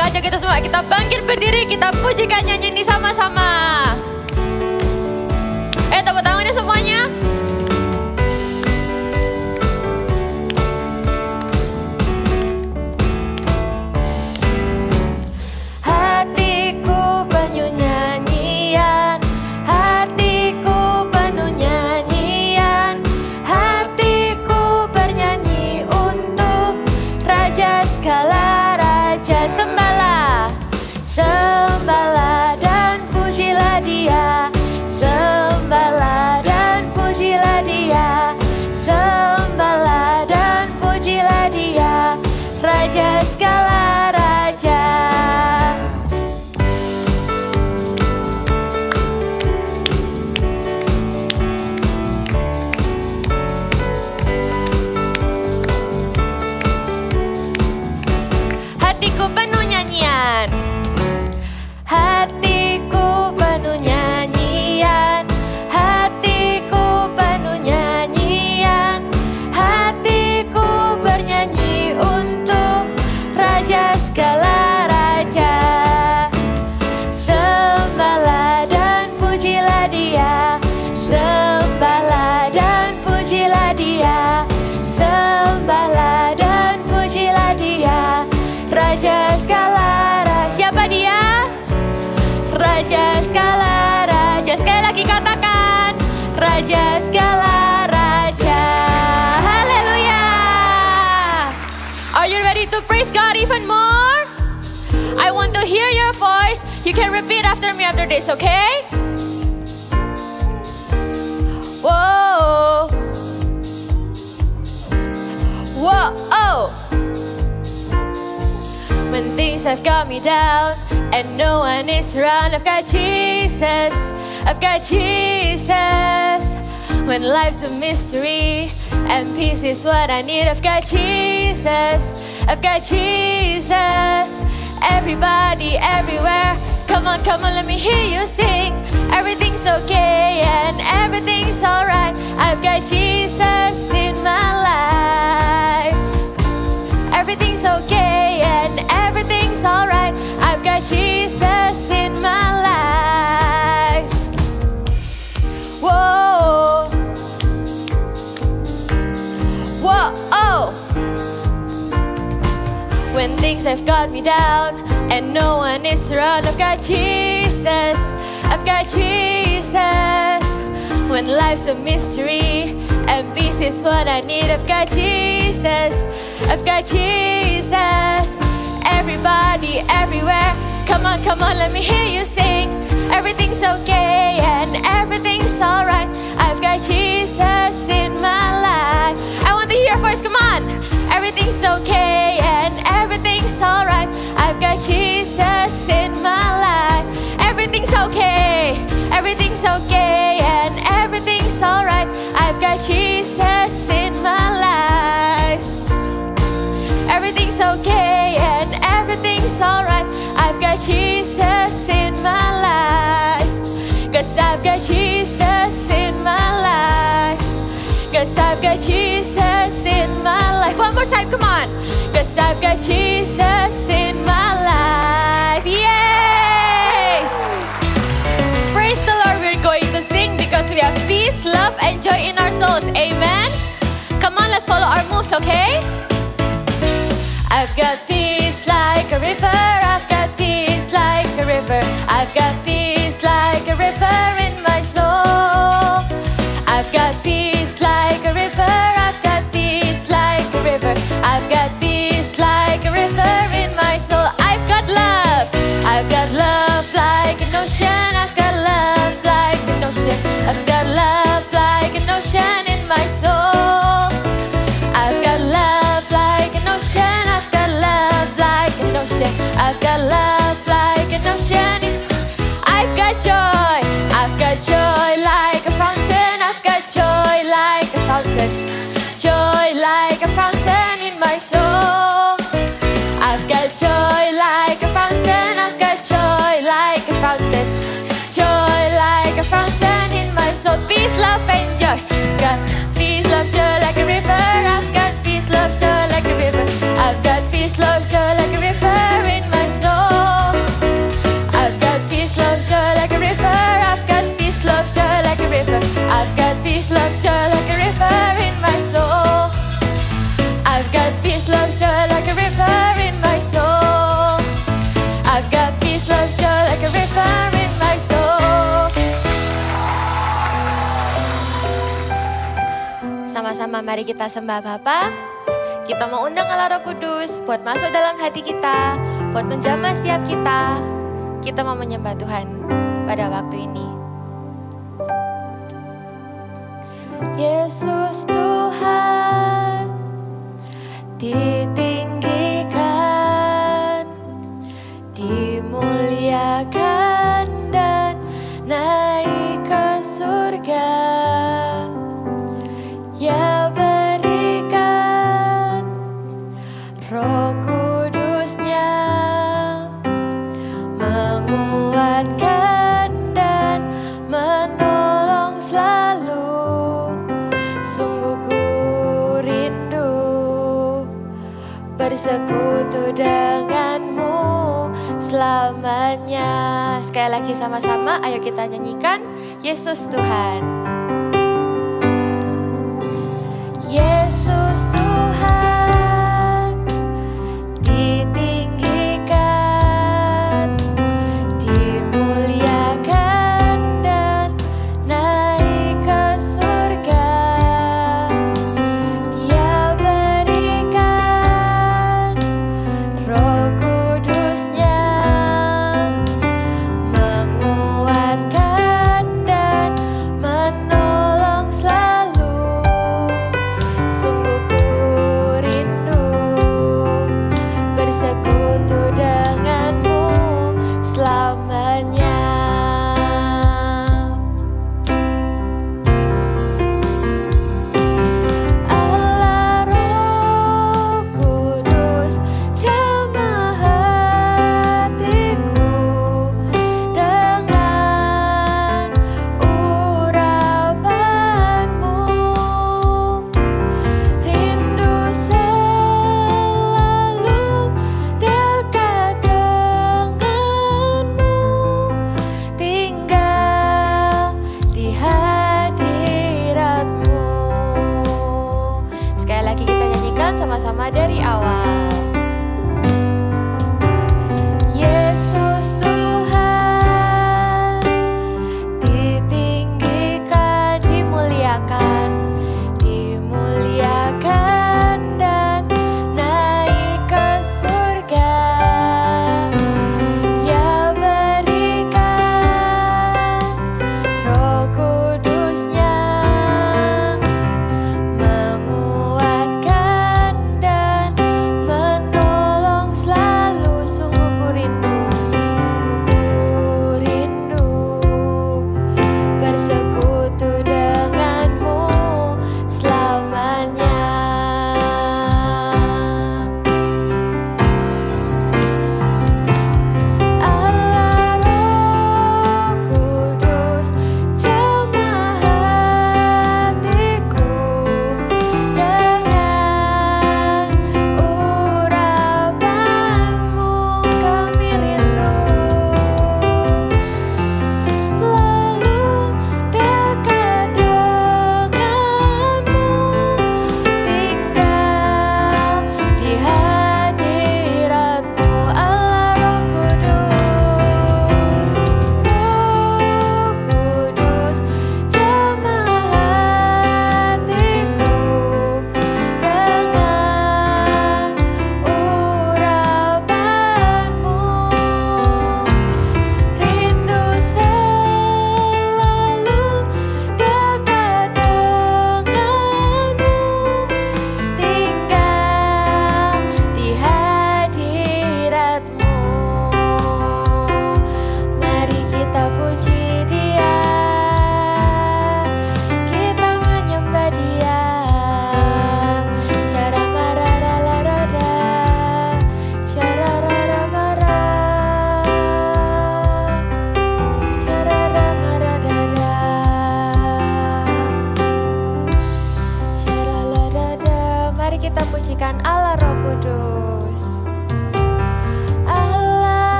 ajak kita semua, kita bangkit berdiri, kita pujikan nyanyi ini sama-sama. Tepuk tangannya semuanya. Hatiku penuh nyanyian, hatiku penuh nyanyian, hatiku bernyanyi untuk Raja segala raja. Sembahlah, sembahlah dan pujilah Dia. Sembahlah dan pujilah Dia, sembahlah dan pujilah Dia, Raja segala raja. Hatiku penuh nyanyian, hatiku penuh nyanyian, hatiku penuh nyanyian, hatiku bernyanyi untuk Raja segala raja. Sembahlah dan pujilah Dia, sembahlah dan pujilah Dia, sembahlah dan pujilah Dia, Raja segala raja. Siapa Dia? Raja segala raja. Sekali lagi katakan, Raja segala raja. Haleluya. Are you ready to praise God even more? I want to hear your voice. You can repeat after me after this, okay? Whoa. Whoa. Oh. When things have got me down and no one is around, I've got Jesus, I've got Jesus. When life's a mystery and peace is what I need, I've got Jesus, I've got Jesus. Everybody, everywhere, come on, let me hear you sing. Everything's okay and everything's alright. I've got Jesus in my life. Everything's okay and everything's alright. I've got Jesus in my life. Whoa. Whoa. Oh. When things have got me down and no one is around, I've got Jesus, I've got Jesus. When life's a mystery and peace is what I need, I've got Jesus, I've got Jesus. Everybody, everywhere, come on, let me hear you sing. Everything's okay and everything's alright. I've got Jesus in my life. I want to hear your voice, come on. Everything's okay and everything's alright. I've got Jesus in my life. Everything's okay, everything's okay and everything's alright. I've got Jesus in my life. Everything's okay and everything's alright. I've got Jesus in my life. 'Cause I've got Jesus in my life. 'Cause I've got Jesus in my life. One more time, come on. 'Cause I've got Jesus in my life. Yay! Praise the Lord, we're going to sing because we have peace, love, and joy in our souls. Amen? Come on, let's follow our moves, okay? I've got peace like a river, I've got peace like a river, I've got peace like a river in my soul. I've got peace like a river, I've got peace like a river, I've got peace like a river in my soul. I've got love like an ocean, I've got love like an ocean, I've got love like an ocean in my soul. I've got love like an ocean, I've got love like an ocean, I've got love like an ocean. I've got joy like a fountain, I've got joy like a fountain, joy like a fountain in my soul. I've got joy like a fountain, I've got joy like a fountain, bersama-sama mari kita sembah Bapa. Kita mau undang Allah Roh Kudus buat masuk dalam hati kita, buat menjamah setiap kita. Kita mau menyembah Tuhan pada waktu ini. Yesus Tuhan ditinggikan, dimuliakan dan naik ke surga. Ya berikan Roh Kudus-Nya menguatkan dan menolong selalu. Sungguh ku rindu bersekutu denganmu selamanya. Sekali lagi sama-sama, ayo kita nyanyikan Yesus Tuhan. Yesus Tuhan ditinggikan, dimuliakan dan naik ke surga. Dia berikan Roh Kudus-Nya menguatkan dan menolong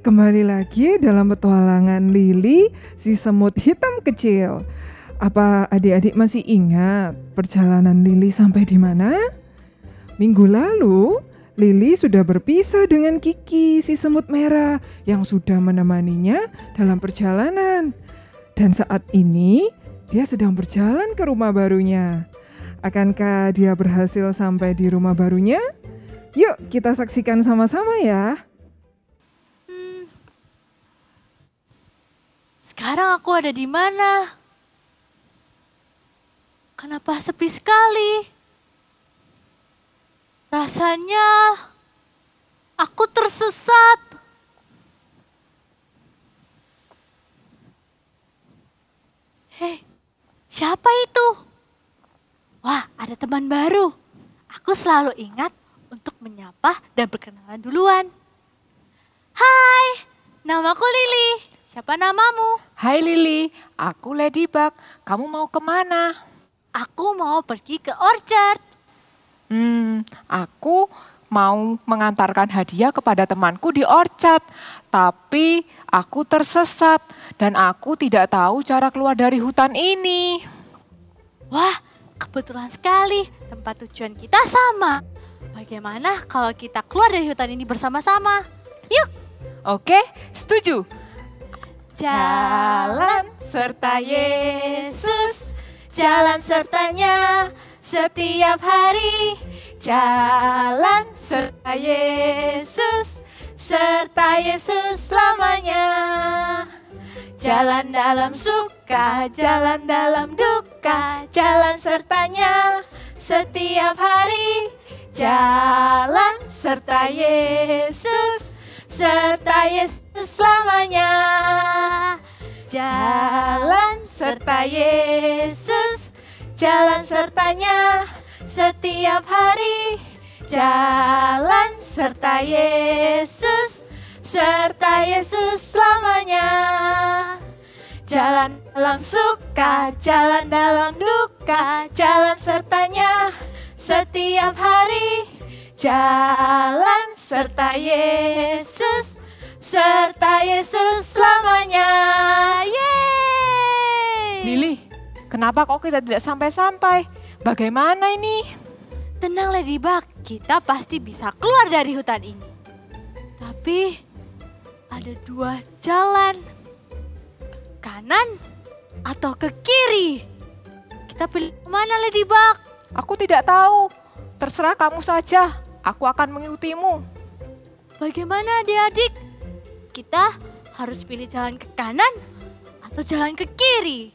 kembali lagi dalam petualangan Lily, si semut hitam kecil. Apa adik-adik masih ingat perjalanan Lily sampai di mana? Minggu lalu, Lily sudah berpisah dengan Kiki, si semut merah yang sudah menemaninya dalam perjalanan. Dan saat ini, dia sedang berjalan ke rumah barunya. Akankah dia berhasil sampai di rumah barunya? Yuk kita saksikan sama-sama ya. Sekarang aku ada di mana? Kenapa sepi sekali? Rasanya aku tersesat. Hei, siapa itu? Wah, ada teman baru. Aku selalu ingat untuk menyapa dan berkenalan duluan. Hai, namaku Lily. Siapa namamu? Hai Lily, aku Ladybug. Kamu mau kemana? Aku mau pergi ke orchard. Aku mau mengantarkan hadiah kepada temanku di orchard. Tapi aku tersesat dan aku tidak tahu cara keluar dari hutan ini. Wah, kebetulan sekali. Tempat tujuan kita sama. Bagaimana kalau kita keluar dari hutan ini bersama-sama? Yuk! Oke, setuju. Jalan serta Yesus, jalan sertanya setiap hari. Jalan serta Yesus, serta Yesus selamanya. Jalan dalam suka, jalan dalam duka, jalan sertanya setiap hari. Jalan serta Yesus, serta Yesus selamanya. Jalan serta Yesus, jalan sertanya setiap hari. Jalan serta Yesus, serta Yesus selamanya. Jalan dalam suka, jalan dalam duka, jalan sertanya setiap hari. Jalan serta Yesus, serta Yesus selamanya. Yeay! Lily, kenapa kok kita tidak sampai-sampai? Bagaimana ini? Tenang Ladybug, kita pasti bisa keluar dari hutan ini. Tapi ada dua jalan, ke kanan atau ke kiri. Kita pilih mana Ladybug? Aku tidak tahu. Terserah kamu saja. Aku akan mengikutimu. Bagaimana adik-adik? Kita harus pilih jalan ke kanan atau jalan ke kiri?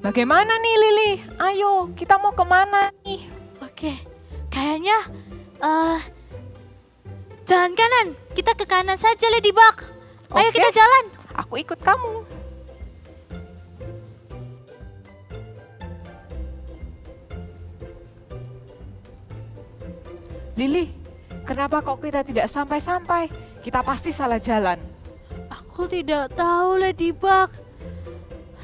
Bagaimana nih Lily? Ayo, kita mau kemana nih? Oke, kayaknya jalan kanan. Kita ke kanan saja Ladybug. Ayo Oke. kita jalan. Aku ikut kamu. Lily, kenapa kok kita tidak sampai-sampai? Kita pasti salah jalan. Aku tidak tahu Ladybug.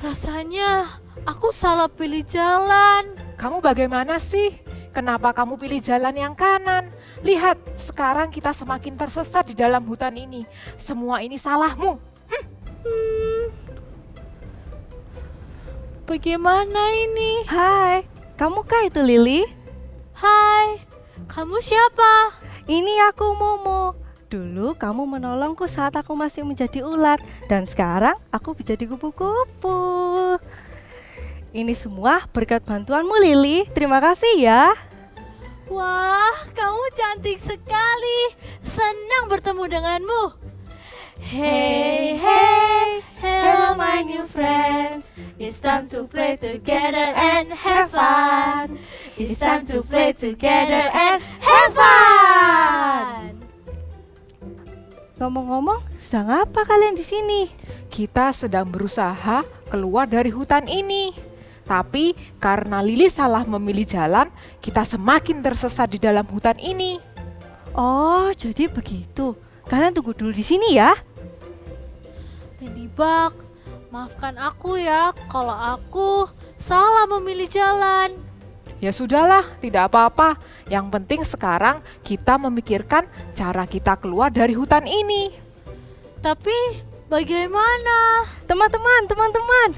Rasanya aku salah pilih jalan. Kamu bagaimana sih? Kenapa kamu pilih jalan yang kanan? Lihat, sekarang kita semakin tersesat di dalam hutan ini. Semua ini salahmu. Bagaimana ini? Hai, kamu kah itu Lily? Hai, kamu siapa? Ini aku Momo. Dulu kamu menolongku saat aku masih menjadi ulat dan sekarang aku menjadi kupu-kupu. Ini semua berkat bantuanmu Lily. Terima kasih ya. Wah, kamu cantik sekali. Senang bertemu denganmu. Hey, hey, hello my new friends. It's time to play together and have fun. It's time to play together and have fun. Ngomong-ngomong, sedang apa kalian di sini? Kita sedang berusaha keluar dari hutan ini. Tapi karena Lily salah memilih jalan, kita semakin tersesat di dalam hutan ini. Oh, jadi begitu. Kalian tunggu dulu di sini ya. Ladybug, maafkan aku ya kalau aku salah memilih jalan. Ya sudahlah, tidak apa-apa. Yang penting sekarang kita memikirkan cara kita keluar dari hutan ini. Tapi bagaimana? Teman-teman.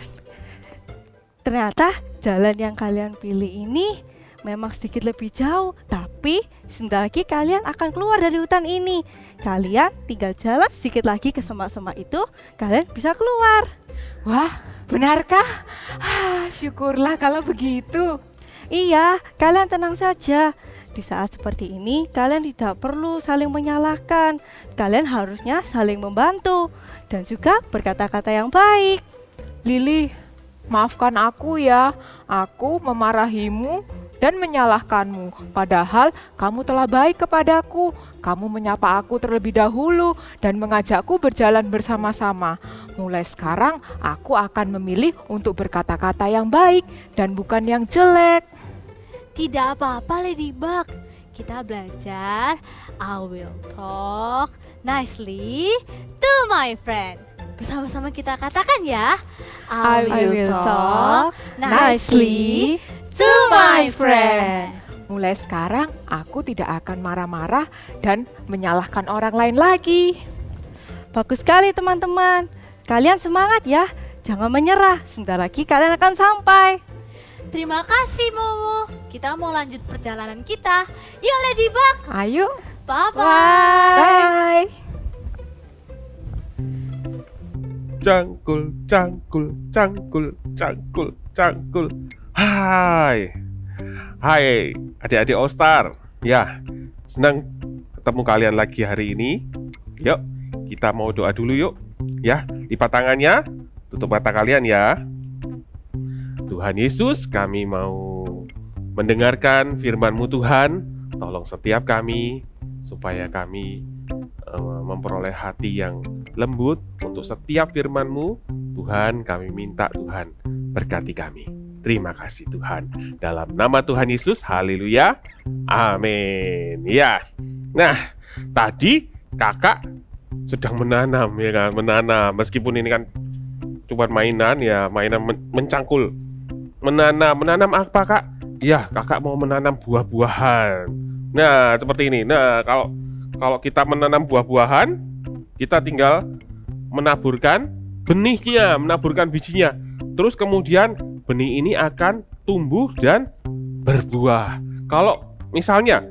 Ternyata jalan yang kalian pilih ini memang sedikit lebih jauh, tapi sebentar lagi kalian akan keluar dari hutan ini. Kalian tinggal jalan sedikit lagi ke semak-semak itu, kalian bisa keluar. Wah, benarkah? Syukurlah kalau begitu. Iya, kalian tenang saja. Di saat seperti ini, kalian tidak perlu saling menyalahkan. Kalian harusnya saling membantu dan juga berkata-kata yang baik. Lili, maafkan aku ya. Aku memarahimu dan menyalahkanmu. Padahal kamu telah baik kepadaku. Kamu menyapa aku terlebih dahulu dan mengajakku berjalan bersama-sama. Mulai sekarang, aku akan memilih untuk berkata-kata yang baik dan bukan yang jelek. Tidak apa-apa Ladybug. Kita belajar I will talk nicely to my friend. Bersama-sama kita katakan ya. I will talk nicely to my friend. Mulai sekarang, aku tidak akan marah-marah dan menyalahkan orang lain lagi. Bagus sekali teman-teman. Kalian semangat ya. Jangan menyerah. Sebentar lagi kalian akan sampai. Terima kasih Momo. Kita mau lanjut perjalanan kita. Yuk Ladybug. Ayo. Bye-bye. Bye. Cangkul, cangkul, cangkul, cangkul, cangkul. Hai adik-adik All Star. Ya, senang ketemu kalian lagi hari ini. Yuk, kita mau doa dulu yuk. Ya, lipat tangannya, tutup mata kalian ya. Tuhan Yesus, kami mau mendengarkan firman-Mu Tuhan. Tolong setiap kami supaya kami memperoleh hati yang lembut untuk setiap firman-Mu. Tuhan, kami minta Tuhan berkati kami. Terima kasih Tuhan. Dalam nama Tuhan Yesus, haleluya. Amin. Ya. Nah, tadi kakak sedang menanam ya kan, menanam. Meskipun ini kan cuma mainan ya, mainan mencangkul. Menanam apa kak? Ya, kakak mau menanam buah-buahan. Nah, seperti ini. Nah, kalau kita menanam buah-buahan, kita tinggal menaburkan benihnya, menaburkan bijinya. Terus kemudian benih ini akan tumbuh dan berbuah. Kalau misalnya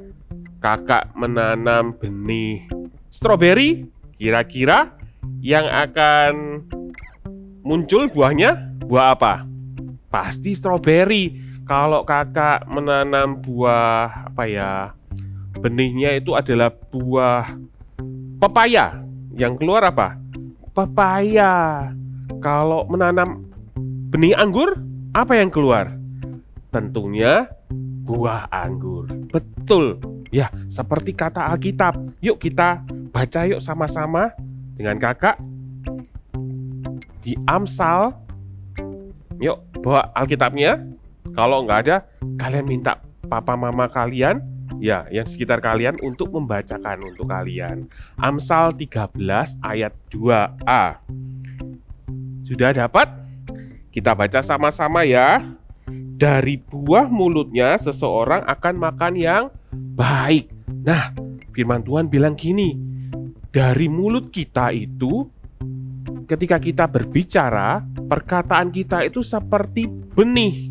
kakak menanam benih stroberi, kira-kira yang akan muncul buahnya buah apa? Pasti stroberi. Kalau kakak menanam buah apa ya? Benihnya itu adalah buah pepaya. Yang keluar apa? Pepaya. Kalau menanam benih anggur, apa yang keluar? Tentunya buah anggur. Betul. Ya, seperti kata Alkitab. Yuk kita baca yuk sama-sama dengan kakak. Di Amsal. Yuk, bawa Alkitabnya. Kalau nggak ada, kalian minta papa mama kalian, ya, yang sekitar kalian untuk membacakan untuk kalian. Amsal 13 ayat 2a. Sudah dapat? Kita baca sama-sama ya. Dari buah mulutnya seseorang akan makan yang baik. Nah, firman Tuhan bilang gini. Dari mulut kita itu, ketika kita berbicara, perkataan kita itu seperti benih.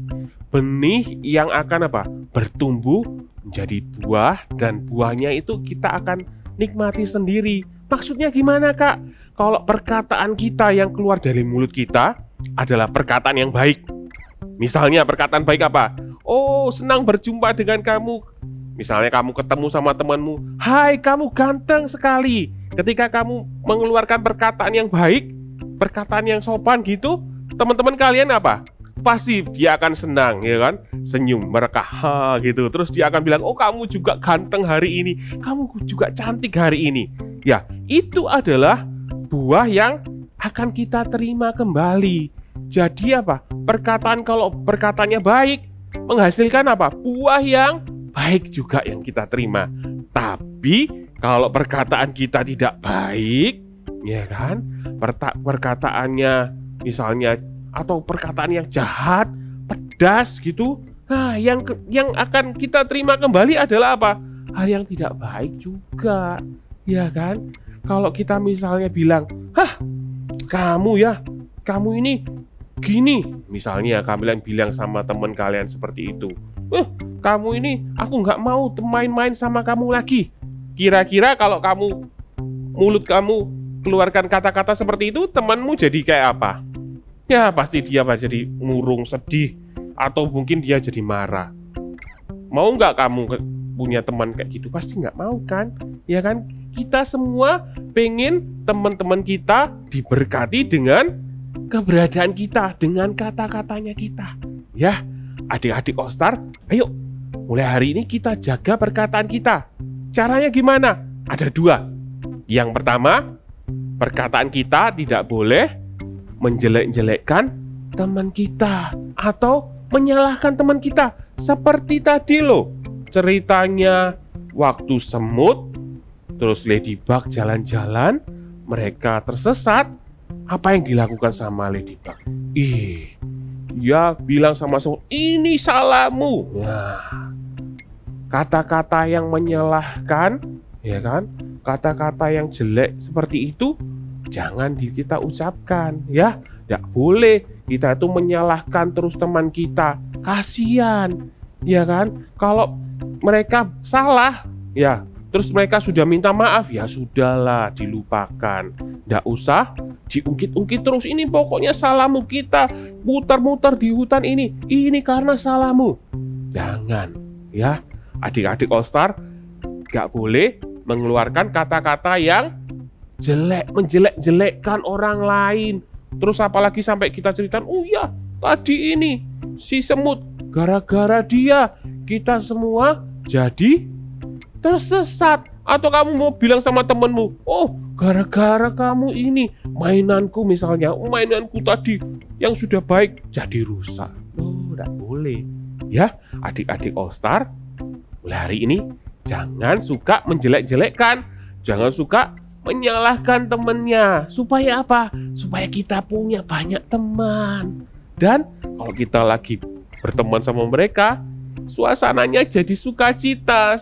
Benih yang akan apa? Bertumbuh menjadi buah, dan buahnya itu kita akan nikmati sendiri. Maksudnya gimana kak? Kalau perkataan kita yang keluar dari mulut kita adalah perkataan yang baik. Misalnya perkataan baik apa? Oh, senang berjumpa dengan kamu. Misalnya kamu ketemu sama temanmu, hai kamu ganteng sekali. Ketika kamu mengeluarkan perkataan yang baik, perkataan yang sopan gitu, teman-teman kalian apa? Pasti dia akan senang, ya kan? Senyum, mereka gitu. Terus dia akan bilang, oh kamu juga ganteng hari ini, kamu juga cantik hari ini. Ya, itu adalah buah yang akan kita terima kembali. Jadi apa? Perkataan, kalau perkataannya baik, menghasilkan apa? Buah yang baik juga yang kita terima. Tapi kalau perkataan kita tidak baik, ya kan? Perkataannya misalnya, atau perkataan yang jahat, pedas gitu, Nah, yang akan kita terima kembali adalah apa? Hal yang tidak baik juga, ya kan? Kalau kita misalnya bilang, kamu ini gini, misalnya kalian bilang sama teman kalian seperti itu, kamu ini, aku nggak mau main-main sama kamu lagi. Kira-kira kalau mulut kamu keluarkan kata-kata seperti itu, temanmu jadi kayak apa? Ya pasti dia jadi murung, sedih, atau mungkin dia jadi marah. Mau nggak kamu punya teman kayak gitu? Pasti nggak mau kan? Ya kan? Kita semua pengen teman-teman kita diberkati dengan keberadaan kita, dengan kata-katanya kita. Ya, adik-adik All-Star, ayo mulai hari ini kita jaga perkataan kita. Caranya gimana? Ada 2. Yang pertama, perkataan kita tidak boleh menjelek-jelekkan teman kita atau menyalahkan teman kita. Seperti tadi loh, ceritanya waktu semut terus Ladybug jalan-jalan, mereka tersesat. Apa yang dilakukan sama Ladybug? Dia bilang sama semut, ini salahmu. Nah, kata-kata yang menyalahkan, ya kan? Kata-kata yang jelek seperti itu jangan kita ucapkan, ya. Tidak boleh kita itu menyalahkan terus teman kita. Kasihan, ya kan? Kalau mereka salah, ya, terus mereka sudah minta maaf, ya sudahlah, dilupakan. Tidak usah diungkit-ungkit terus, ini pokoknya salahmu, kita muter-muter di hutan ini karena salahmu. Jangan, ya. Adik-adik All-Star gak boleh mengeluarkan kata-kata yang jelek, menjelek-jelekkan orang lain. Terus apalagi sampai kita ceritain, oh ya tadi ini si semut, gara-gara dia kita semua jadi tersesat. Atau kamu mau bilang sama temenmu, oh gara-gara kamu ini mainanku misalnya, mainanku tadi yang sudah baik jadi rusak. Oh, tidak boleh. Ya, adik-adik All-Star, mulai hari ini jangan suka menjelek-jelekkan, jangan suka menyalahkan temannya. Supaya apa? Supaya kita punya banyak teman. Dan kalau kita lagi berteman sama mereka, suasananya jadi sukacita,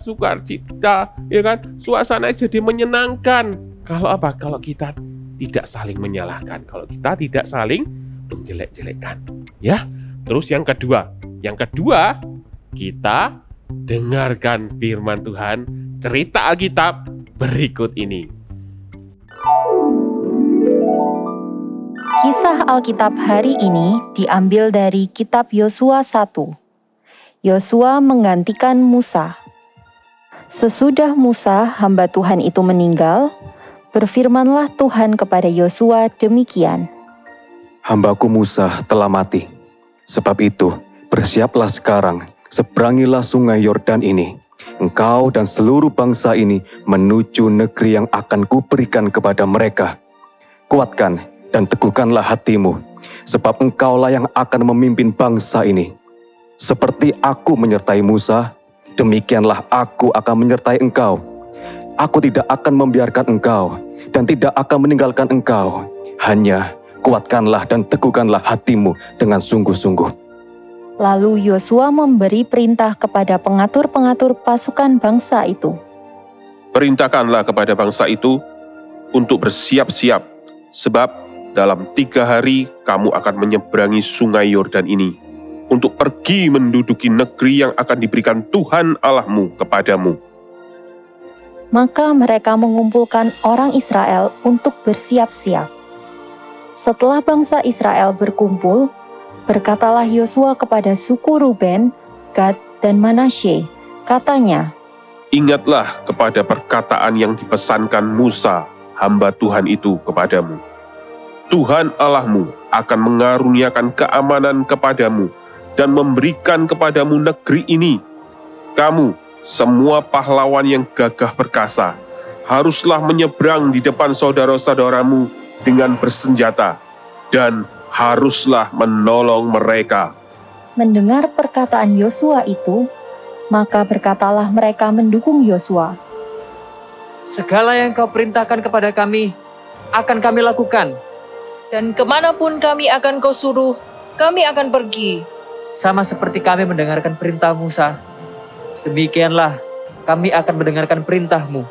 ya kan? Suasana jadi menyenangkan. Kalau apa? Kalau kita tidak saling menyalahkan, kalau kita tidak saling menjelek-jelekkan, ya. Terus yang kedua, kita dengarkan firman Tuhan, cerita Alkitab berikut ini. Kisah Alkitab hari ini diambil dari kitab Yosua 1. Yosua menggantikan Musa. Sesudah Musa, hamba Tuhan itu meninggal, berfirmanlah Tuhan kepada Yosua demikian. Hambaku Musa telah mati. Sebab itu, bersiaplah sekarang, seberangilah sungai Yordan ini. Engkau dan seluruh bangsa ini menuju negeri yang akan kuberikan kepada mereka. Kuatkan dan teguhkanlah hatimu, sebab engkaulah yang akan memimpin bangsa ini. Seperti aku menyertai Musa, demikianlah aku akan menyertai engkau. Aku tidak akan membiarkan engkau dan tidak akan meninggalkan engkau. Hanya kuatkanlah dan teguhkanlah hatimu dengan sungguh-sungguh. Lalu Yosua memberi perintah kepada pengatur-pengatur pasukan bangsa itu. Perintahkanlah kepada bangsa itu untuk bersiap-siap, sebab dalam 3 hari kamu akan menyeberangi sungai Yordan ini, untuk pergi menduduki negeri yang akan diberikan Tuhan Allahmu kepadamu. Maka mereka mengumpulkan orang Israel untuk bersiap-siap. Setelah bangsa Israel berkumpul, berkatalah Yosua kepada suku Ruben, Gad, dan Manasye, katanya, Ingatlah kepada perkataan yang dipesankan Musa, hamba Tuhan itu kepadamu. Tuhan Allahmu akan mengaruniakan keamanan kepadamu dan memberikan kepadamu negeri ini. Kamu, semua pahlawan yang gagah perkasa, haruslah menyeberang di depan saudara-saudaramu dengan bersenjata, dan haruslah menolong mereka. Mendengar perkataan Yosua itu, maka berkatalah mereka mendukung Yosua. Segala yang kau perintahkan kepada kami, akan kami lakukan. Dan kemanapun kami akan kau suruh, kami akan pergi. sama seperti kami mendengarkan perintah Musa, demikianlah kami akan mendengarkan perintah-Mu.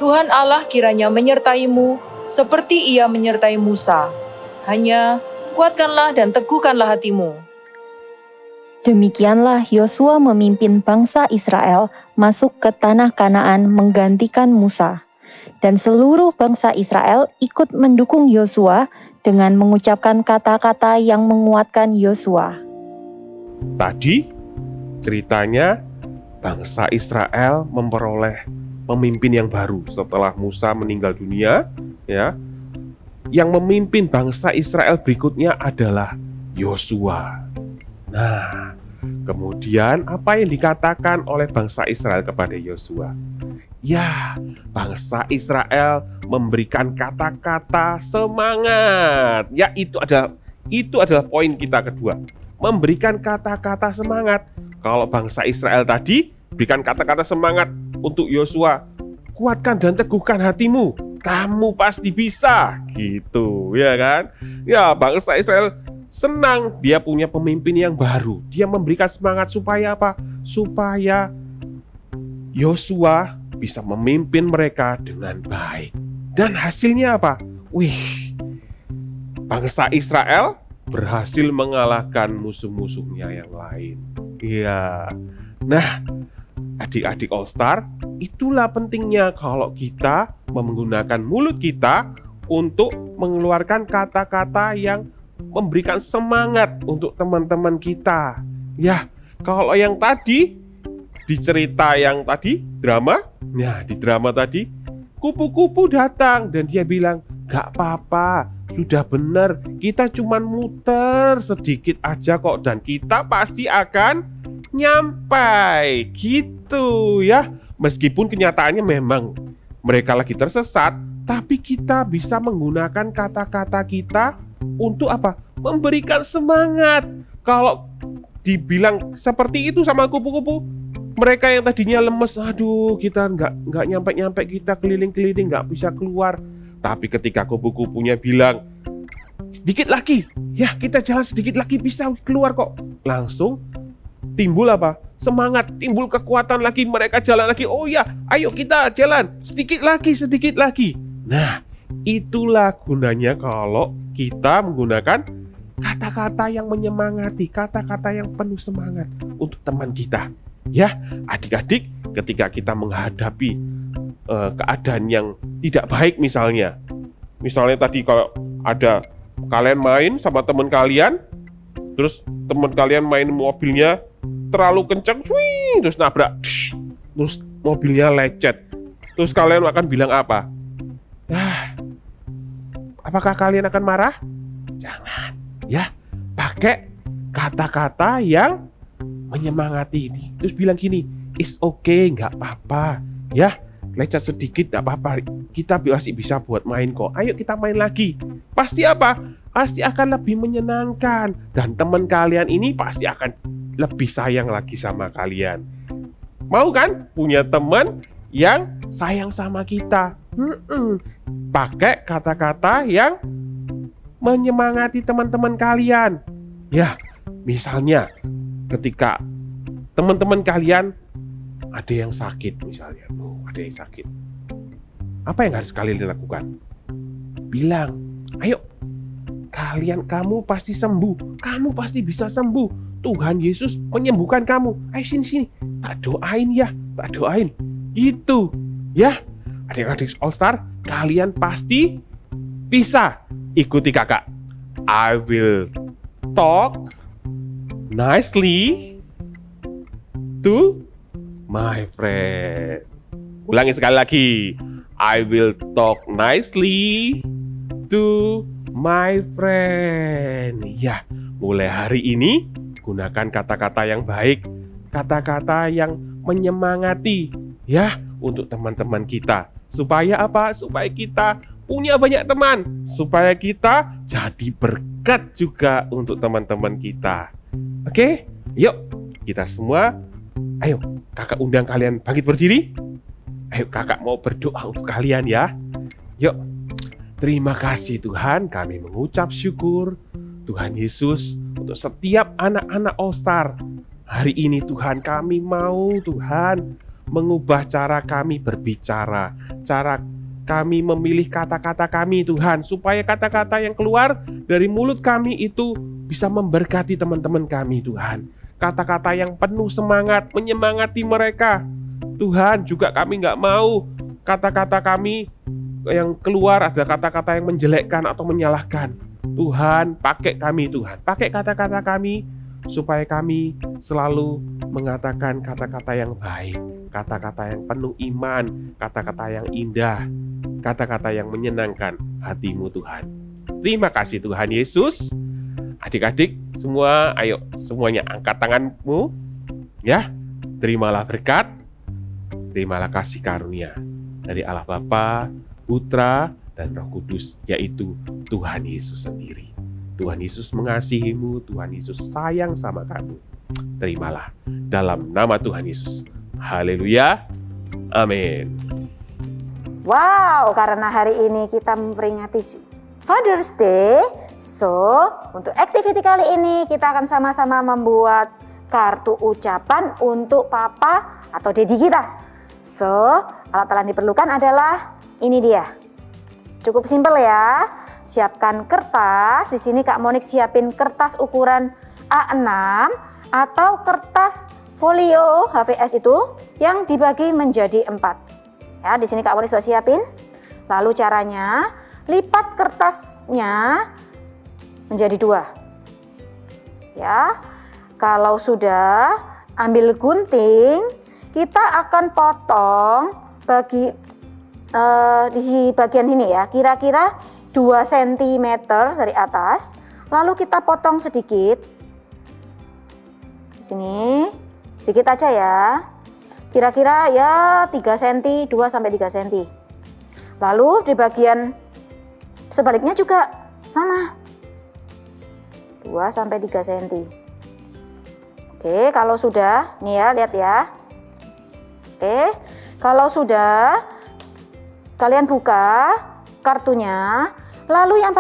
Tuhan Allah kiranya menyertai-mu seperti Ia menyertai Musa. Hanya kuatkanlah dan teguhkanlah hatimu. Demikianlah Yosua memimpin bangsa Israel masuk ke tanah Kanaan menggantikan Musa. Dan seluruh bangsa Israel ikut mendukung Yosua dengan mengucapkan kata-kata yang menguatkan Yosua. Tadi ceritanya bangsa Israel memperoleh pemimpin yang baru setelah Musa meninggal dunia, ya. Yang memimpin bangsa Israel berikutnya adalah Yosua. Nah, kemudian apa yang dikatakan oleh bangsa Israel kepada Yosua? Ya, bangsa Israel memberikan kata-kata semangat. Ya, itu adalah poin kita kedua. Memberikan kata-kata semangat. Kalau bangsa Israel tadi berikan kata-kata semangat untuk Yosua, kuatkan dan teguhkan hatimu, kamu pasti bisa, gitu, ya kan? Ya, bangsa Israel senang dia punya pemimpin yang baru. Dia memberikan semangat supaya apa? Supaya Yosua bisa memimpin mereka dengan baik. Dan hasilnya apa? Wih, bangsa Israel berhasil mengalahkan musuh-musuhnya yang lain. Iya. Nah, adik-adik All Star, itulah pentingnya kalau kita menggunakan mulut kita untuk mengeluarkan kata-kata yang memberikan semangat untuk teman-teman kita. Ya, kalau yang tadi di cerita yang tadi drama, ya di drama tadi kupu-kupu datang dan dia bilang, "Gak apa-apa, sudah benar, kita cuman muter sedikit aja kok dan kita pasti akan nyampai," gitu ya. Meskipun kenyataannya memang mereka lagi tersesat, tapi kita bisa menggunakan kata-kata kita untuk apa? Memberikan semangat. Kalau dibilang seperti itu sama kupu-kupu, mereka yang tadinya lemes, aduh kita nggak nyampe-nyampe, kita keliling-keliling nggak bisa keluar. Tapi ketika kupu-kupunya bilang, sedikit lagi, ya kita jalan sedikit lagi bisa keluar kok. Langsung timbul apa? Semangat, timbul kekuatan lagi, mereka jalan lagi. Oh ya, ayo kita jalan, sedikit lagi. Nah, itulah gunanya kalau kita menggunakan kata-kata yang menyemangati, kata-kata yang penuh semangat untuk teman kita. Ya, adik-adik, ketika kita menghadapi keadaan yang tidak baik misalnya tadi kalau ada kalian main sama teman kalian, terus teman kalian main mobilnya terlalu kencang, terus nabrak, terus mobilnya lecet, terus kalian akan bilang apa? Apakah kalian akan marah? Jangan, ya, pakai kata-kata yang menyemangati ini. Terus bilang gini, it's okay, nggak apa-apa, ya, lecet sedikit nggak apa-apa, kita masih bisa buat main kok. Ayo kita main lagi. Pasti apa? Pasti akan lebih menyenangkan dan teman kalian ini pasti akan lebih sayang lagi sama kalian. Mau kan punya teman yang sayang sama kita? Pakai kata-kata yang menyemangati teman-teman kalian. Ya, misalnya ketika teman-teman kalian ada yang sakit misalnya, ada yang sakit, apa yang harus kalian lakukan? Bilang, ayo kamu pasti sembuh, kamu pasti bisa sembuh, Tuhan Yesus menyembuhkan kamu, ayo sini, tak doain ya, tak doain, gitu ya. Adik-adik All Star, kalian pasti bisa. Ikuti kakak. I will talk nicely to my friend. Ulangi sekali lagi. I will talk nicely to my friend. Ya, mulai hari ini gunakan kata-kata yang baik, kata-kata yang menyemangati ya untuk teman-teman kita. Supaya apa? Supaya kita punya banyak teman, supaya kita jadi berkat juga untuk teman-teman kita. Oke, yuk kita semua, ayo kakak undang kalian bangkit berdiri. Ayo kakak mau berdoa untuk kalian ya. Yuk, terima kasih Tuhan, kami mengucap syukur Tuhan Yesus untuk setiap anak-anak All Star. Hari ini Tuhan, kami mau Tuhan mengubah cara kami berbicara, cara kami memilih kata-kata kami Tuhan, supaya kata-kata yang keluar dari mulut kami itu bisa memberkati teman-teman kami Tuhan. Kata-kata yang penuh semangat, menyemangati mereka Tuhan. Juga kami nggak mau kata-kata kami yang keluar ada kata-kata yang menjelekkan atau menyalahkan. Tuhan, pakai kami Tuhan, pakai kata-kata kami supaya kami selalu mengatakan kata-kata yang baik, kata-kata yang penuh iman, kata-kata yang indah, kata-kata yang menyenangkan hatimu Tuhan. Terima kasih Tuhan Yesus. Adik-adik semua, ayo semuanya angkat tanganmu, ya. Terimalah berkat, terimalah kasih karunia dari Allah Bapa, Putra, dan Roh Kudus, yaitu Tuhan Yesus sendiri. Tuhan Yesus mengasihimu, Tuhan Yesus sayang sama kamu. Terimalah dalam nama Tuhan Yesus. Haleluya. Amin. Wow, karena hari ini kita memperingati Father's Day, so untuk activity kali ini kita akan sama-sama membuat kartu ucapan untuk papa atau dedi kita. So, alat-alat yang diperlukan adalah ini dia. Cukup simpel ya. Siapkan kertas. Di sini Kak Monik siapin kertas ukuran A6 atau kertas folio HVS itu yang dibagi menjadi 4. Ya, di sini Kak Monik sudah siapin. Lalu caranya, lipat kertasnya menjadi 2. Ya. Kalau sudah, ambil gunting, kita akan potong di bagian ini ya, kira-kira 2 cm dari atas. Lalu kita potong sedikit. Di sini sedikit aja ya. Kira-kira ya 3 cm, 2 sampai 3 cm. Lalu di bagian sebaliknya juga sama. 2 sampai 3 cm. Oke, kalau sudah, nih ya, lihat ya. Oke, kalau sudah kalian buka kartunya, lalu yang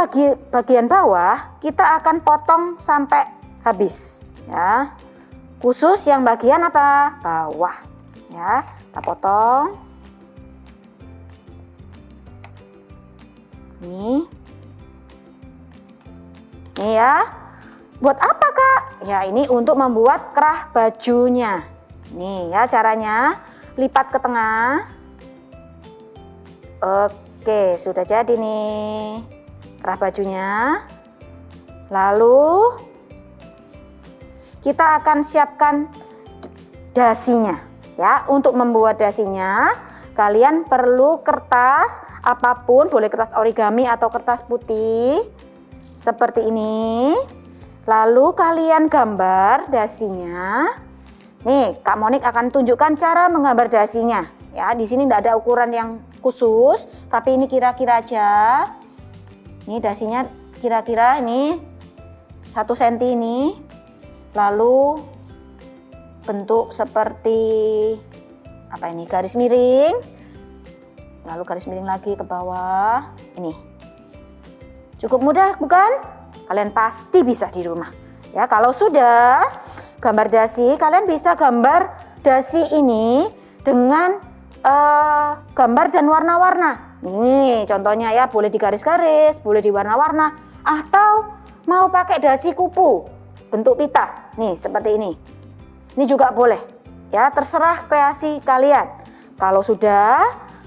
bagian bawah kita akan potong sampai habis ya. Khusus yang bagian apa? Bawah ya. Kita potong. Nih ya. Buat apa Kak? Ya ini untuk membuat kerah bajunya. Nih ya caranya. Lipat ke tengah. Oke, sudah jadi nih kerah bajunya. Lalu kita akan siapkan dasinya ya. Untuk membuat dasinya kalian perlu kertas apapun, boleh kertas origami atau kertas putih seperti ini. Lalu kalian gambar dasinya. Nih, Kak Monik akan tunjukkan cara menggambar dasinya. Ya, di sini tidak ada ukuran yang khusus, tapi ini kira-kira aja. Ini dasinya kira-kira ini 1 cm ini. Lalu bentuk seperti apa ini? Garis miring. Lalu garis miring lagi ke bawah. Ini. Cukup mudah, bukan? Kalian pasti bisa di rumah. Ya, kalau sudah gambar dasi, kalian bisa gambar dasi ini dengan gambar dan warna-warna. Ini contohnya ya, boleh di garis-garis, boleh di warna-warna, atau mau pakai dasi kupu bentuk pita. Nih, seperti ini. Ini juga boleh. Ya, terserah kreasi kalian. Kalau sudah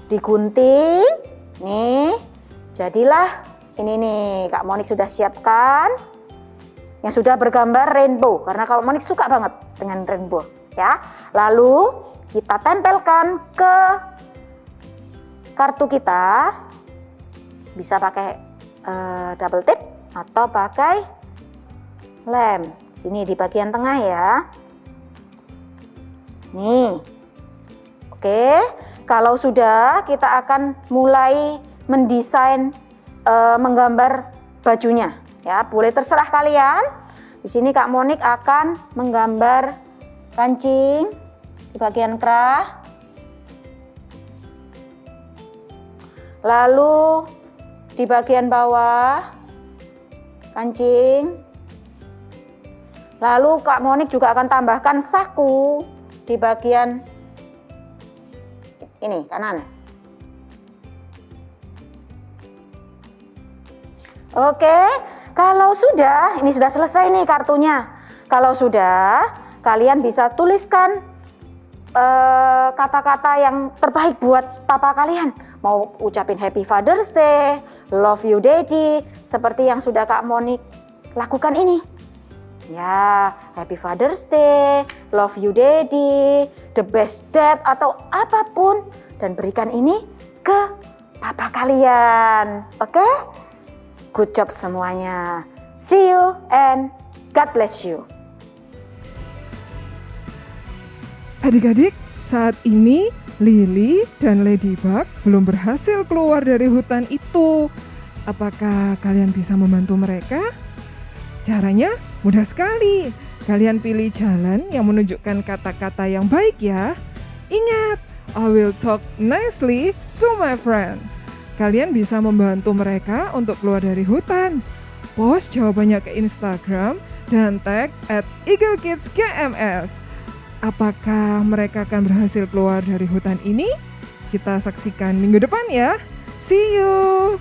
digunting, nih, jadilah ini nih, Kak Monik sudah siapkan yang sudah bergambar rainbow, karena Kak Monik suka banget dengan rainbow ya. Lalu kita tempelkan ke kartu kita, bisa pakai double tip atau pakai lem. Sini di bagian tengah ya. Nih, oke. Kalau sudah, kita akan mulai mendesain menggambar bajunya ya, boleh terserah kalian. Di sini Kak Monik akan menggambar kancing di bagian kerah, lalu di bagian bawah kancing, Lalu Kak Monik juga akan tambahkan saku di bagian ini kanan. Oke, kalau sudah, ini sudah selesai nih kartunya. Kalau sudah, kalian bisa tuliskan kata-kata yang terbaik buat papa kalian. Mau ucapin Happy Father's Day, Love you Daddy, seperti yang sudah Kak Monik lakukan ini. Ya, Happy Father's Day, Love you Daddy, The best dad, atau apapun. Dan berikan ini ke papa kalian. Oke? Good job semuanya. See you and God bless you. Adik-adik, saat ini Lily dan Ladybug belum berhasil keluar dari hutan itu. Apakah kalian bisa membantu mereka? Caranya mudah sekali. Kalian pilih jalan yang menunjukkan kata-kata yang baik ya. Ingat, I will talk nicely to my friend. Kalian bisa membantu mereka untuk keluar dari hutan. Post jawabannya ke Instagram dan tag @EagleKidsGMS. Apakah mereka akan berhasil keluar dari hutan ini? Kita saksikan minggu depan ya. See you!